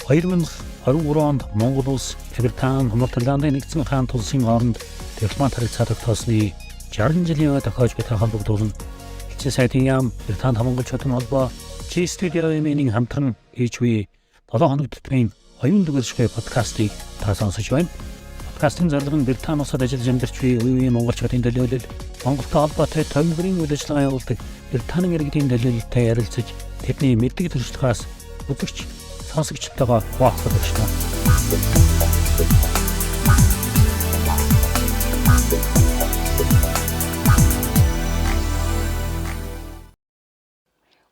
2023 онд Монгол улс Британи Хамтлагааны нэгдсэн хаан тулсын хооронд дипломат харилцаа тогтоосны 60 жилийн тохиож буй холбогдуулан Элчин сайдын яам Британи Монголчуудын холбоо студиогийн хамтран HV 7 хоног төтмийн оюун дүгэршгүй подкастыг та сонсож байна. Подкастын зорилго нь Британи улсад ажиллаж амьдарч буй үеийн монголчуудын төлөөлөл, Монголтой холбоотой томилогдын үйл ажиллагаа явуулдаг Британи иргэдийн төлөөлөлтэй ярилцаж тэдний мэддэг төрөлхөөс үзэгч сонсогчтойгоо хуваалцах болно.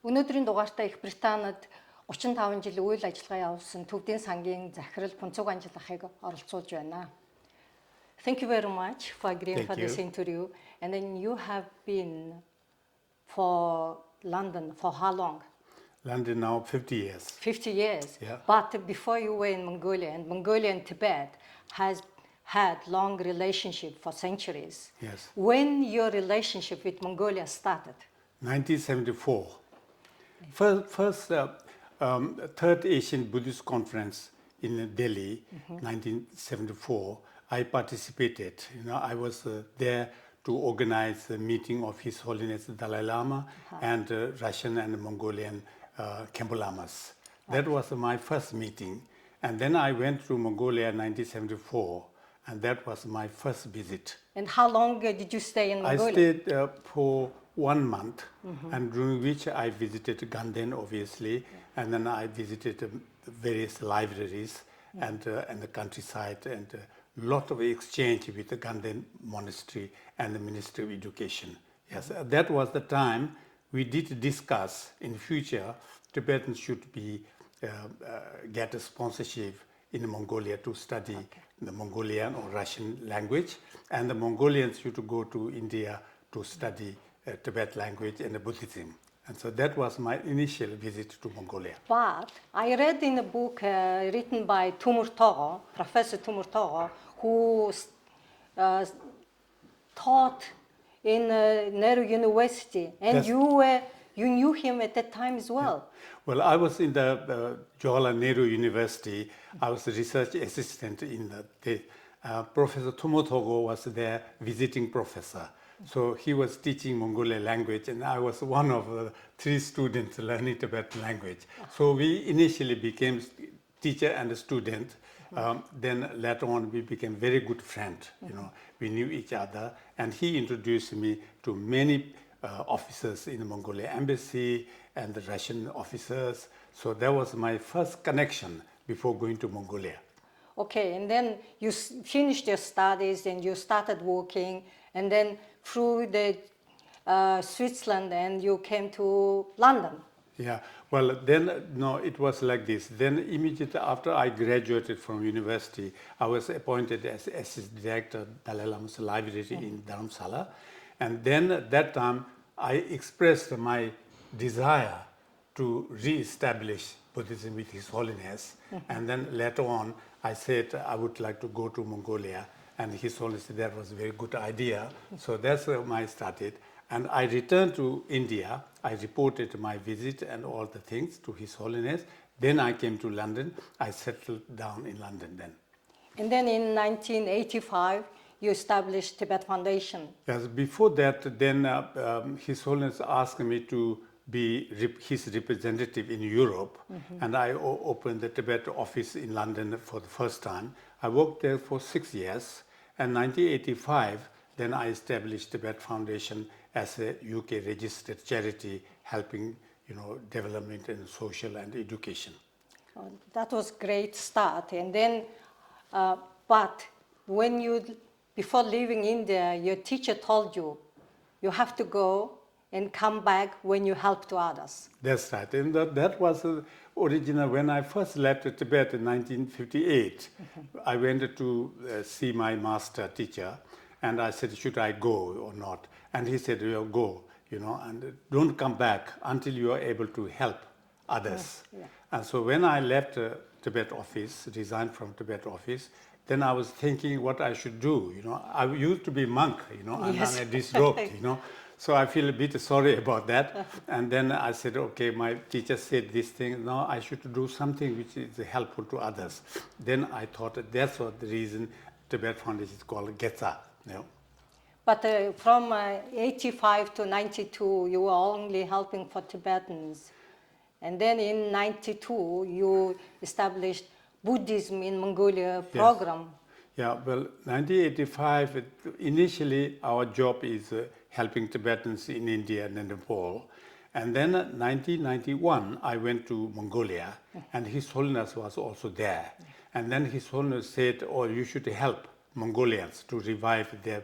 Өнөөдрийн дугаартаа Их Британид 35 жил үйл ажиллагаа явуулсан Түвдийн Сангийн захирал Пунцаг Ваанжил ахыг оролцуулж байна. Thank you very much for agreeing for this interview. And then you have been for London for how long? London now 50 years. 50 years. Yeah. But before you were in Mongolia, and Mongolia and Tibet has had long relationship for centuries. Yes. When your relationship with Mongolia started? 1974. First Third Asian Buddhist Conference in Delhi, 1974. I participated. I was there to organize the meeting of His Holiness the Dalai Lama and Russian and Mongolian Khenpo Lamas. That was my first meeting. And then I went to Mongolia in 1974, and that was my first visit. And how long did you stay in Mongolia? I stayed for 1 month, and during which I visited Ganden, obviously, and then I visited various libraries and the countryside, and a lot of exchange with the Ganden Monastery and the Ministry of Education. Yes, that was the time we did discuss in future Tibetans should be get a sponsorship in Mongolia to study the Mongolian or Russian language, and the Mongolians should go to India to study Tibet language and Buddhism. And so that was my initial visit to Mongolia. But I read in a book written by Professor Tumur Togo, who taught in Nehru University, and you knew him at that time as well. Yeah. Well, I was in the Jawaharlal Nehru University. I was a research assistant in Professor Tumur Togo was their visiting professor. So he was teaching Mongolian language, and I was one of the 3 students learning Tibetan language. So we initially became teacher and a student. Then later on, we became very good friends. We knew each other, and he introduced me to many officers in the Mongolian embassy and the Russian officers. So that was my first connection before going to Mongolia. Okay, and then you finished your studies and you started working, and then through the Switzerland, and you came to London. Yeah, well, then, no, it was like this. Then immediately after I graduated from university, I was appointed as assistant director Dalai Lama's library in Dharamsala. And then at that time, I expressed my desire to re-establish Buddhism with His Holiness. And then later on, I said I would like to go to Mongolia. And His Holiness said that was a very good idea. So that's how I started. And I returned to India. I reported my visit and all the things to His Holiness. Then I came to London. I settled down in London then. And then in 1985, you established Tibet Foundation. Yes, before that, then His Holiness asked me to be his representative in Europe. And I opened the Tibet office in London for the first time. I worked there for 6 years. And 1985, then I established Tibet Foundation as a UK registered charity helping, development in social and education. Oh, that was great start. And then, but when before leaving India, your teacher told you, you have to go and come back when you help to others. That's right. And that was original. When I first left Tibet in 1958, I went to see my master teacher, and I said, should I go or not? And he said, well, go, and don't come back until you are able to help others. Yeah. And so when I left Tibet office, resigned from Tibet office, then I was thinking what I should do. I used to be monk, and Yes. I'm a disrobed, So I feel a bit sorry about that. And then I said, okay, my teacher said this thing, now I should do something which is helpful to others. Then I thought that's what the reason Tibet Foundation is called Getza. You know. But from 85 to 92, you were only helping for Tibetans. And then in 92, you established Buddhism in Mongolia program. Yeah, well, 1985, initially our job is helping Tibetans in India and Nepal. And then 1991, I went to Mongolia, and His Holiness was also there. And then His Holiness said, oh, you should help Mongolians to revive their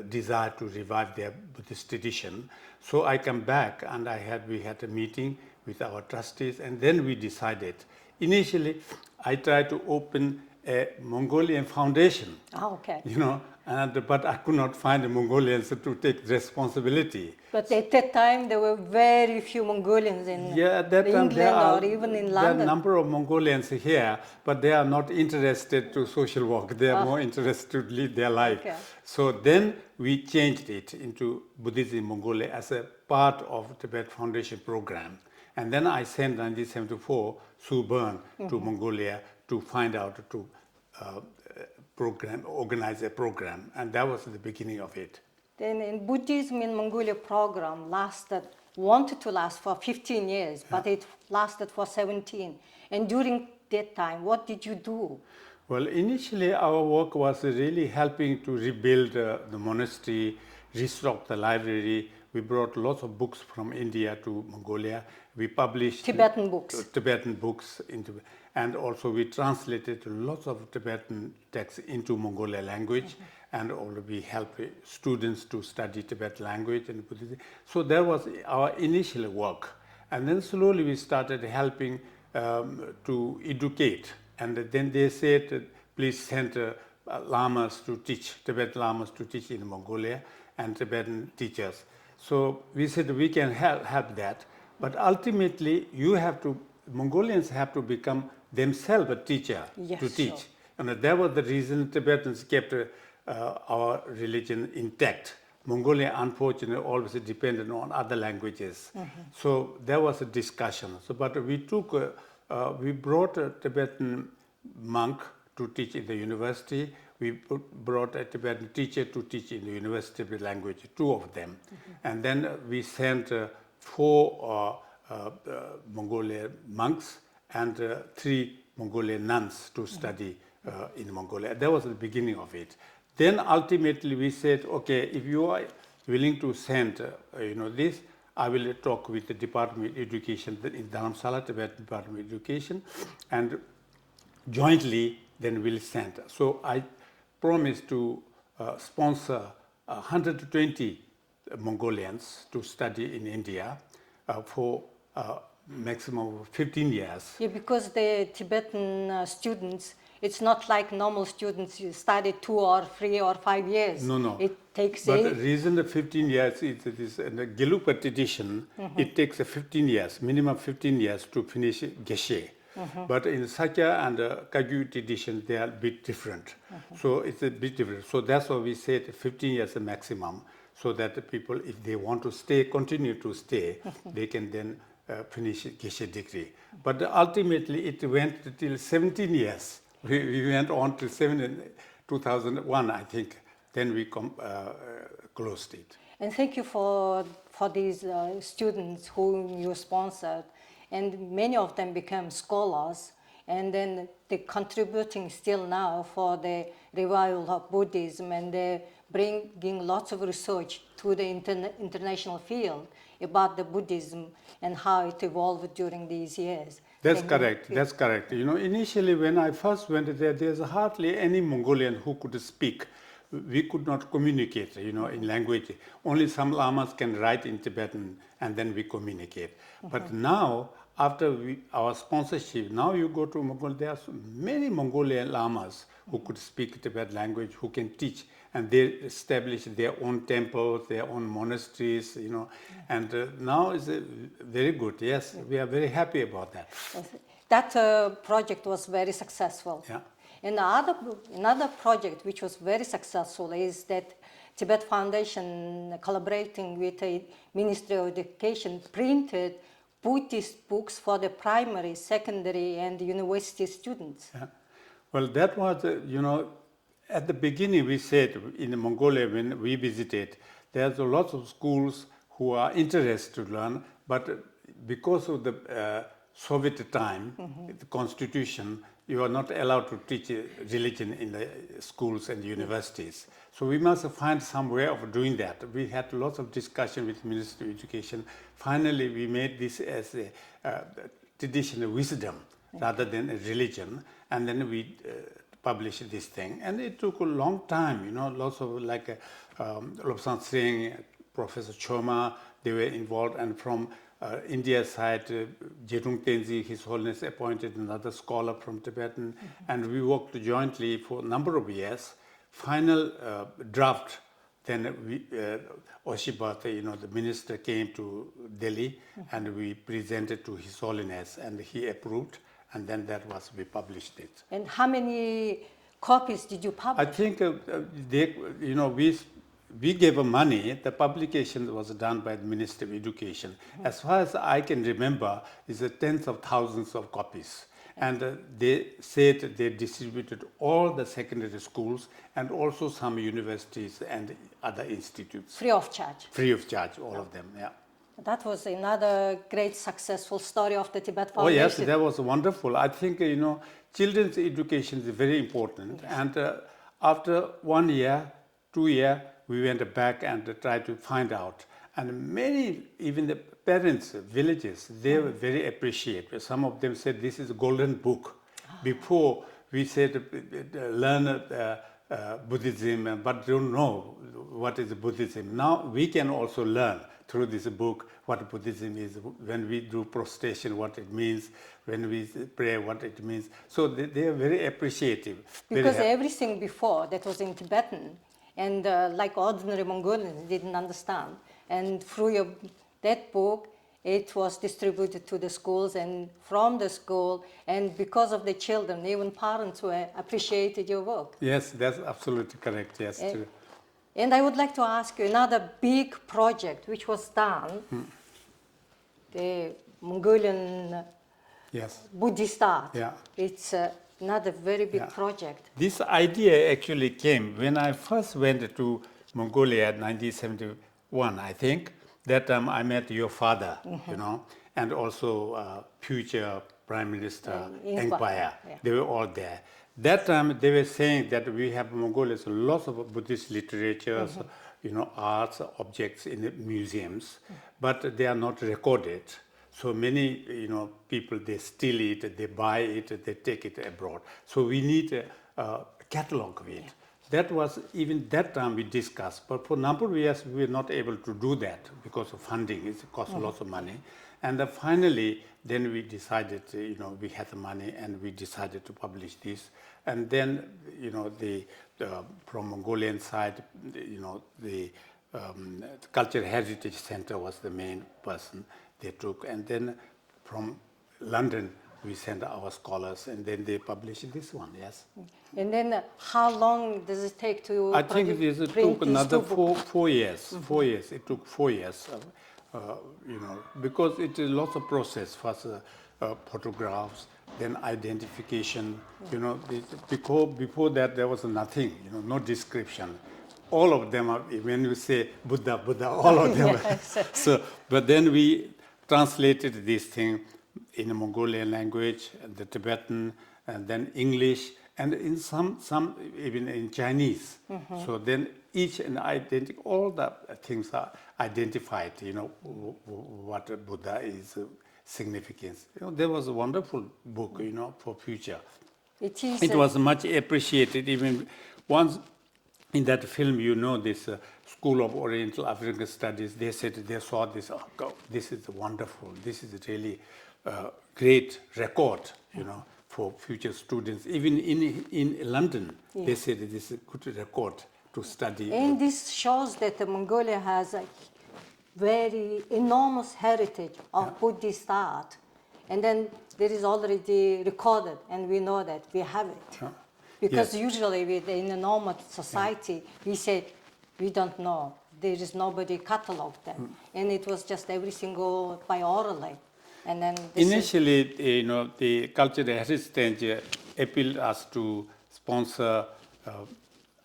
desire to revive their Buddhist tradition. So I come back, and we had a meeting with our trustees, and then we decided. Initially, I tried to open a Mongolian foundation. Oh, okay. You know, but I could not find the Mongolians to take responsibility. But at that time, there were very few Mongolians in England or even in London. There are a number of Mongolians here, but they are not interested to social work. They are more interested to lead their life. Okay. So then we changed it into Buddhism in Mongolia as a part of Tibet Foundation program. And then I sent 1974 Sue Byrne to Mongolia to find out to organize a program, and that was the beginning of it. Then in Buddhism in Mongolia program wanted to last for 15 years, but it lasted for 17. And during that time, what did you do? Well, initially our work was really helping to rebuild the monastery, restock the library. We brought lots of books from India to Mongolia. We published Tibetan books and also we translated lots of Tibetan texts into Mongolian language, and also we helped students to study Tibetan language and Buddhism. So that was our initial work, and then slowly we started helping to educate, and then they said, please send lamas to teach, Tibetan lamas to teach in Mongolia, and Tibetan teachers. So we said we can help that, but ultimately Mongolians have to become themselves a teacher to teach. Sure. And that was the reason Tibetans kept our religion intact. Mongolia, unfortunately, always depended on other languages. So there was a discussion. So, but we brought a Tibetan monk to teach in the university. We brought a Tibetan teacher to teach in the university of language, 2 of them. And then we sent 4 Mongolian monks and 3 Mongolian nuns to study in Mongolia. That was the beginning of it. Then ultimately we said, okay, if you are willing to send this, I will talk with the Department of Education in Dharamsala, Tibetan Department of Education, and jointly then we'll send. So I promised to sponsor 120 Mongolians to study in India for maximum of 15 years. Yeah, because the Tibetan students, it's not like normal students, you study 2 or 3 or 5 years. No. It takes But the reason the 15 years is in the Gelugpa tradition, it takes 15 years, minimum 15 years to finish Geshe. But in Sakya and Kagyu tradition, they are a bit different. So it's a bit different. So that's why we said 15 years the maximum, so that the people, if they want to continue to stay, they can then finish Geshe degree. But ultimately it went till 17 years. We went on to 2001, I think. Then we closed it. And thank you for these students whom you sponsored. And many of them became scholars, and then they're contributing still now for the revival of Buddhism, and they're bringing lots of research to the international field about the Buddhism and how it evolved during these years. That's correct. That's correct. Initially when I first went there, there's hardly any Mongolian who could speak. We could not communicate, in language. Only some lamas can write in Tibetan, and then we communicate. But now, after our sponsorship, now you go to Mongolia, there are many Mongolian lamas who could speak Tibetan language, who can teach, and they establish their own temples, their own monasteries, and now is very good. Yes, we are very happy about that. That project was very successful. Yeah. And another project which was very successful is that Tibet Foundation, collaborating with the Ministry of Education, printed Buddhist books for the primary, secondary, and university students. Yeah. Well, that was, at the beginning we said in Mongolia when we visited, there's a lot of schools who are interested to learn, but because of the Soviet time, the constitution, you are not allowed to teach religion in the schools and universities. So we must find some way of doing that. We had lots of discussion with the Ministry of Education. Finally, we made this as a traditional wisdom rather than a religion, and then we published this thing. And it took a long time, lots of like Lobsang Singh, Professor Choma, they were involved, and from India side, Jedung Tenzi, His Holiness appointed another scholar from Tibetan, and we worked jointly for a number of years. Final draft, then we, Oshibata, the minister came to Delhi, and we presented to His Holiness, and he approved, and then that was, we published it. And how many copies did you publish? I think we gave money. The publication was done by the Ministry of Education. As far as I can remember, it's tens of thousands of copies. And they said they distributed all the secondary schools and also some universities and other institutes. Free of charge? Free of charge, all of them, yeah. That was another great successful story of the Tibet Foundation. Oh yes, that was wonderful. I think, children's education is very important. Yes. And after 1 year, 2 years, we went back and tried to find out. And many, even the parents, villages, they were very appreciative. Some of them said, this is a golden book. Before, we said, learn Buddhism, but don't know what is Buddhism. Now, we can also learn through this book what Buddhism is, when we do prostration, what it means, when we pray, what it means. So they are very appreciative. Because everything before that was in Tibetan, and like ordinary Mongolians didn't understand. And through that book, it was distributed to the schools and from the school, and because of the children, even parents were appreciated your work. Yes, that's absolutely correct, yes. And I would like to ask you another big project which was done, the Mongolian Buddhist art. Yeah. It's another very big project. This idea actually came when I first went to Mongolia in 1971, I think. That time I met your father, and also future Prime Minister Engpaya. Yeah. They were all there. That time they were saying that we have in Mongolia lots of Buddhist literature, arts, objects in the museums, but they are not recorded. So many, people, they steal it, they buy it, they take it abroad. So we need a catalog of it. Yeah. That was, even that time we discussed, but for a number of years we were not able to do that because of funding. It cost lots of money. And finally, then we decided, we had the money and we decided to publish this. And then, from Mongolian side, the Cultural Heritage Center was the main person they took. And then from London, we sent our scholars, and then they published this one, yes. And then how long does it take to I think it took another 4 years. 4 years. It took 4 years, because it is lots of process. First photographs, then identification. Before that there was nothing. No description. All of them are, when you say Buddha, all of them. Yes. But then we translated this thing in the Mongolian language, the Tibetan, and then English, and in some even in Chinese. So then each and all the things are identified. What Buddha is significance. There was a wonderful book, for future. It was much appreciated. Even once in that film, this School of Oriental African Studies, they said they saw this. Oh, God, this is wonderful. This is really great record, for future students. Even in London, they said this is a good record to study. And this shows that Mongolia has a very enormous heritage of Buddhist art. And then there is already recorded, and we know that we have it. Because usually in a normal society, we say we don't know. There is nobody cataloged them. And it was just everything go by orally. And then initially, the cultural heritage appealed us to sponsor,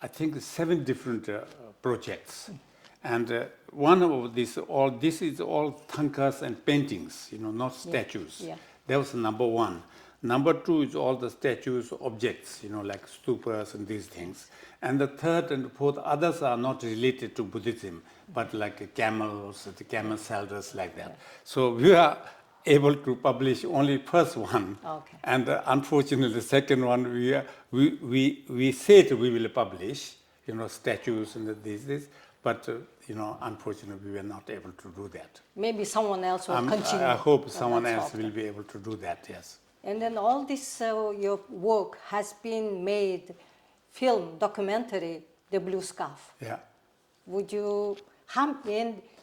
I think, 7 different projects. And one of this is all tankas and paintings, not statues. Yeah. That was number 1. Number 2 is all the statues, objects, like stupas and these things. And the 3rd and 4th, others are not related to Buddhism, but like camels, the camel shelters, like that. So we are able to publish only first one. Okay. And unfortunately, the second one, we said we will publish, statues and this. But, unfortunately, we were not able to do that. Maybe someone else will continue. I hope someone else will be able to do that, yes. And then all this, your work has been made, film, documentary, The Blue Scarf. Yeah.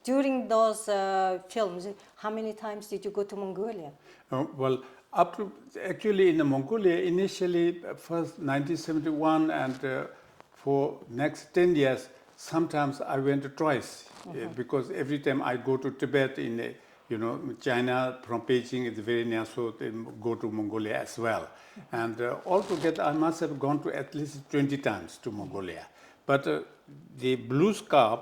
During those films, how many times did you go to Mongolia? Well, actually in Mongolia, initially, first 1971, and for next 10 years, sometimes I went twice, because every time I go to Tibet in, China, from Beijing, it's very near, so they go to Mongolia as well. And altogether, I must have gone to at least 20 times to Mongolia. But the Blue Scarf,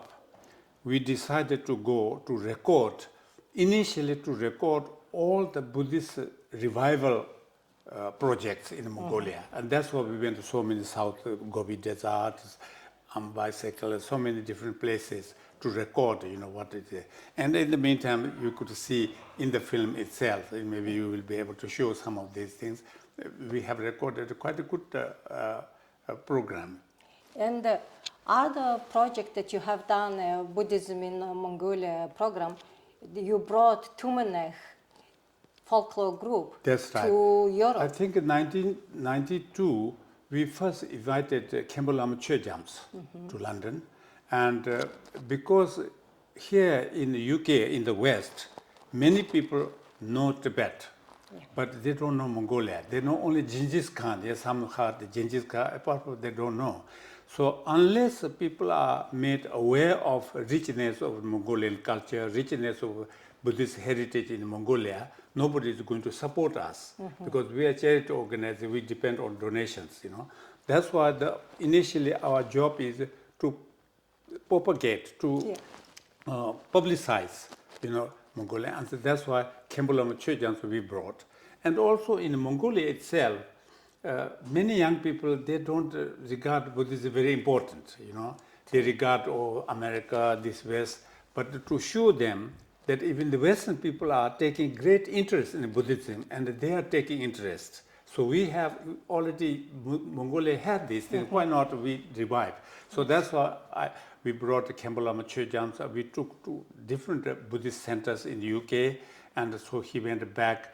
we decided to go to record, initially to record all the Buddhist revival projects in Mongolia. And that's why we went to so many South Gobi deserts, bicycle, so many different places to record, what it is. And in the meantime, you could see in the film itself, and maybe you will be able to show some of these things. We have recorded quite a good program. And other project that you have done, Buddhism in Mongolia program, you brought Tumenech folklore group to Europe. I think in 1992, we first invited Kembalam Chöjams to London. And because here in the UK, in the West, many people know Tibet, but they don't know Mongolia. They know only Genghis Khan. Yes, some heard the Genghis Khan, apart from they don't know. So unless people are made aware of richness of Mongolian culture, richness of Buddhist heritage in Mongolia, nobody is going to support us, because we are a charity organization, we depend on donations, That's why initially our job is to propagate, to publicize, Mongolia. And so that's why Kembalam Chöjans we brought. And also in Mongolia itself, many young people, they don't regard Buddhism very important, They regard, America, this West. But to show them that even the Western people are taking great interest in Buddhism, and they are taking interest. So we have already, Mongolia had this thing, why not we revive? So that's why we brought the Kembalam Chöjans. We took to different Buddhist centers in the UK, and so he went back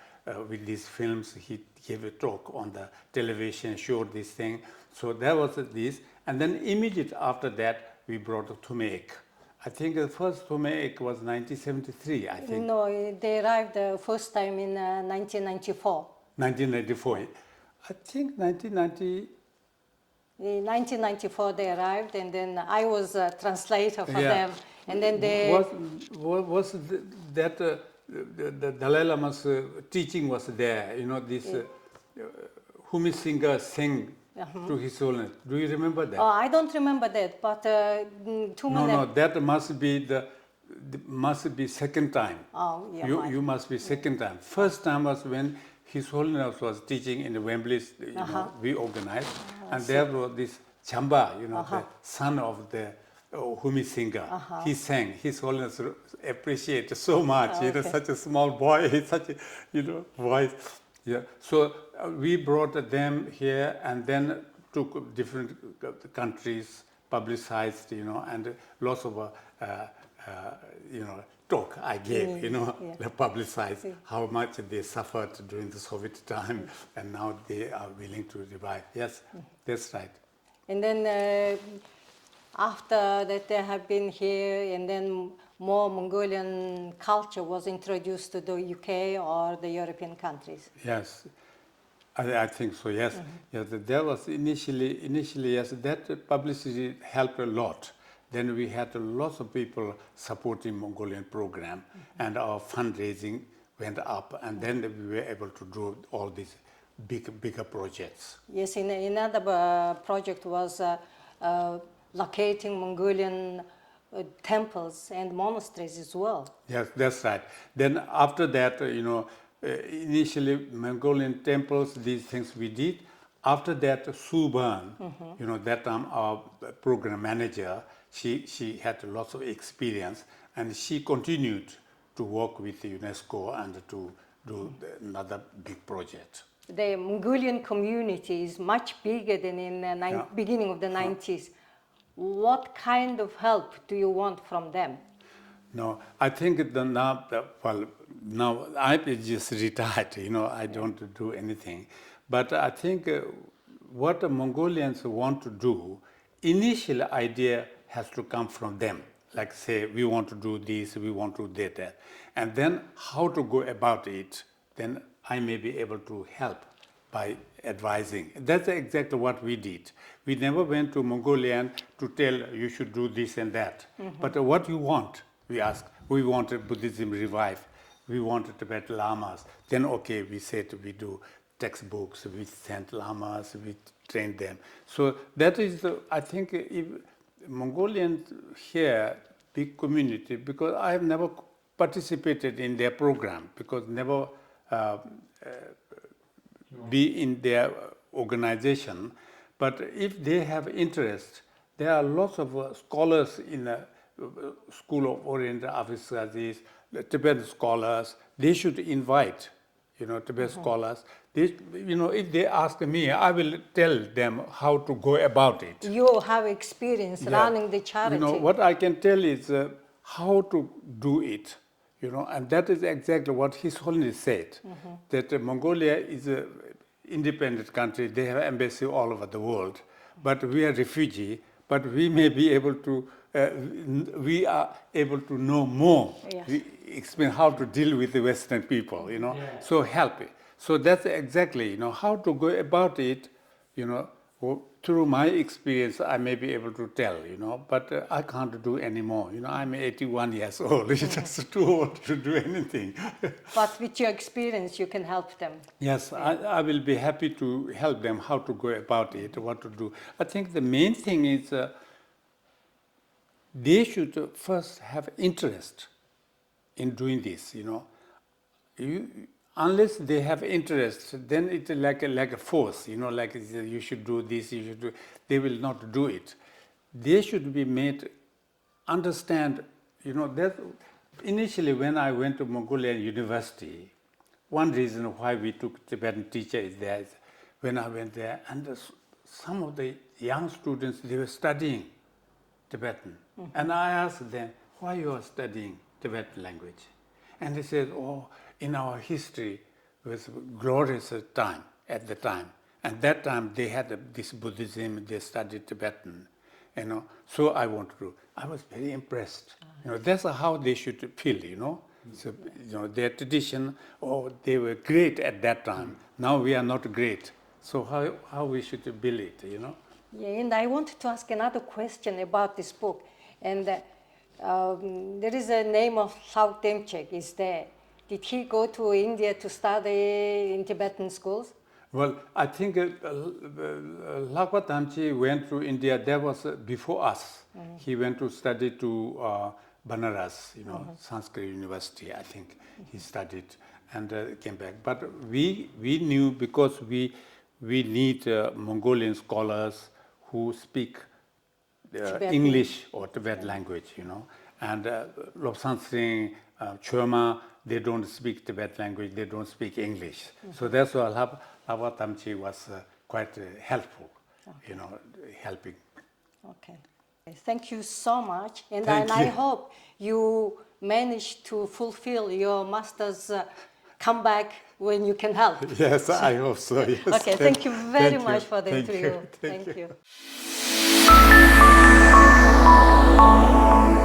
with these films. He gave a talk on the television, showed this thing. So that was this. And then immediately after that, we brought the Tumek. I think the first Tumek was 1973, I think. No, they arrived the first time in 1994. 1994. I think 1990. In 1994 they arrived, and then I was a translator for them. And then they... Was that the Dalai Lama's teaching was there, this Humi singer sang to His Holiness. Do you remember that? Oh, I don't remember that, but No, that must be second time. Oh, yeah. You must be second time. First time was when His Holiness was teaching in the Wembley, we organized, and there was this Chamba, the son of the Humi singer. He sang. His Holiness appreciated so much. Such a small boy, such a voice. Yeah. So we brought them here, and then took different countries, publicized, and lots of talk I gave, publicized how much they suffered during the Soviet time, and now they are willing to revive. Yes, that's right. And then after that they have been here, and then more Mongolian culture was introduced to the UK or the European countries. Yes, I think so, yes. Yes, there was initially, yes, that publicity helped a lot, then we had lots of people supporting Mongolian program, and our fundraising went up, and then we were able to do all these bigger projects. Yes, another project was locating Mongolian temples and monasteries as well. Yes, that's right. Then after that, initially Mongolian temples, these things we did. After that, Suban, that time our program manager, she had lots of experience, and she continued to work with UNESCO and to do another big project. The Mongolian community is much bigger than in the beginning of the 90s. What kind of help do you want from them? No, I think now I just retired, I don't do anything. But I think what the Mongolians want to do, initial idea has to come from them. Like say, we want to do this, we want to do that. And then how to go about it, then I may be able to help by advising. That's exactly what we did. We never went to Mongolian to tell you should do this and that. But what you want, we asked. We wanted Buddhism revive. We wanted Tibetan lamas. Then okay, we said we do textbooks, we sent lamas, we trained them. So that is, I think, if Mongolians here, big community, because I have never participated in their program, because never be in their organization. But if they have interest, there are lots of scholars in the School of Oriental Affairs Studies, Tibetan scholars. They should invite, Tibetan scholars. They, if they ask me, I will tell them how to go about it. You have experience running the charity. What I can tell is how to do it, and that is exactly what His Holiness said, that Mongolia is an independent country. They have embassy all over the world, but we are refugee, but we may be able to, we are able to know more, explain how to deal with the Western people, so help it. So that's exactly, how to go about it, through my experience, I may be able to tell, but I can't do anymore. I'm 81 years old. It's too old to do anything. But with your experience, you can help them. Yes, I will be happy to help them how to go about it, what to do. I think the main thing is they should first have interest in doing this, Unless they have interest, then it's like a force, like you should do this, you should do. They will not do it. They should be made understand. That initially when I went to Mongolian University, one reason why we took Tibetan teacher is that when I went there, and some of the young students, they were studying Tibetan, and I asked them, why you are studying Tibetan language? And they said, in our history was glorious time at the time. And that time they had this Buddhism, they studied Tibetan, So I want to do. I was very impressed. That's how they should feel, So, their tradition, they were great at that time. Now we are not great. So how we should build it, Yeah, and I wanted to ask another question about this book. And there is a name of Lau Demchek is there. Did he go to India to study in Tibetan schools? Well, I think Lakwa Tamchi went to India. That was before us. He went to study to Banaras, Sanskrit University, I think he studied and came back. But we knew, because we need Mongolian scholars who speak English or Tibetan language, And Lobsang Singh, Choma, they don't speak Tibetan language, they don't speak English. So that's why Lakwa Tamchi was quite helpful, helping. Okay. Thank you so much. And I hope you manage to fulfill your master's comeback when you can help. Yes, I hope so. Yes. Okay, thank you very much for the interview. Thank you. you.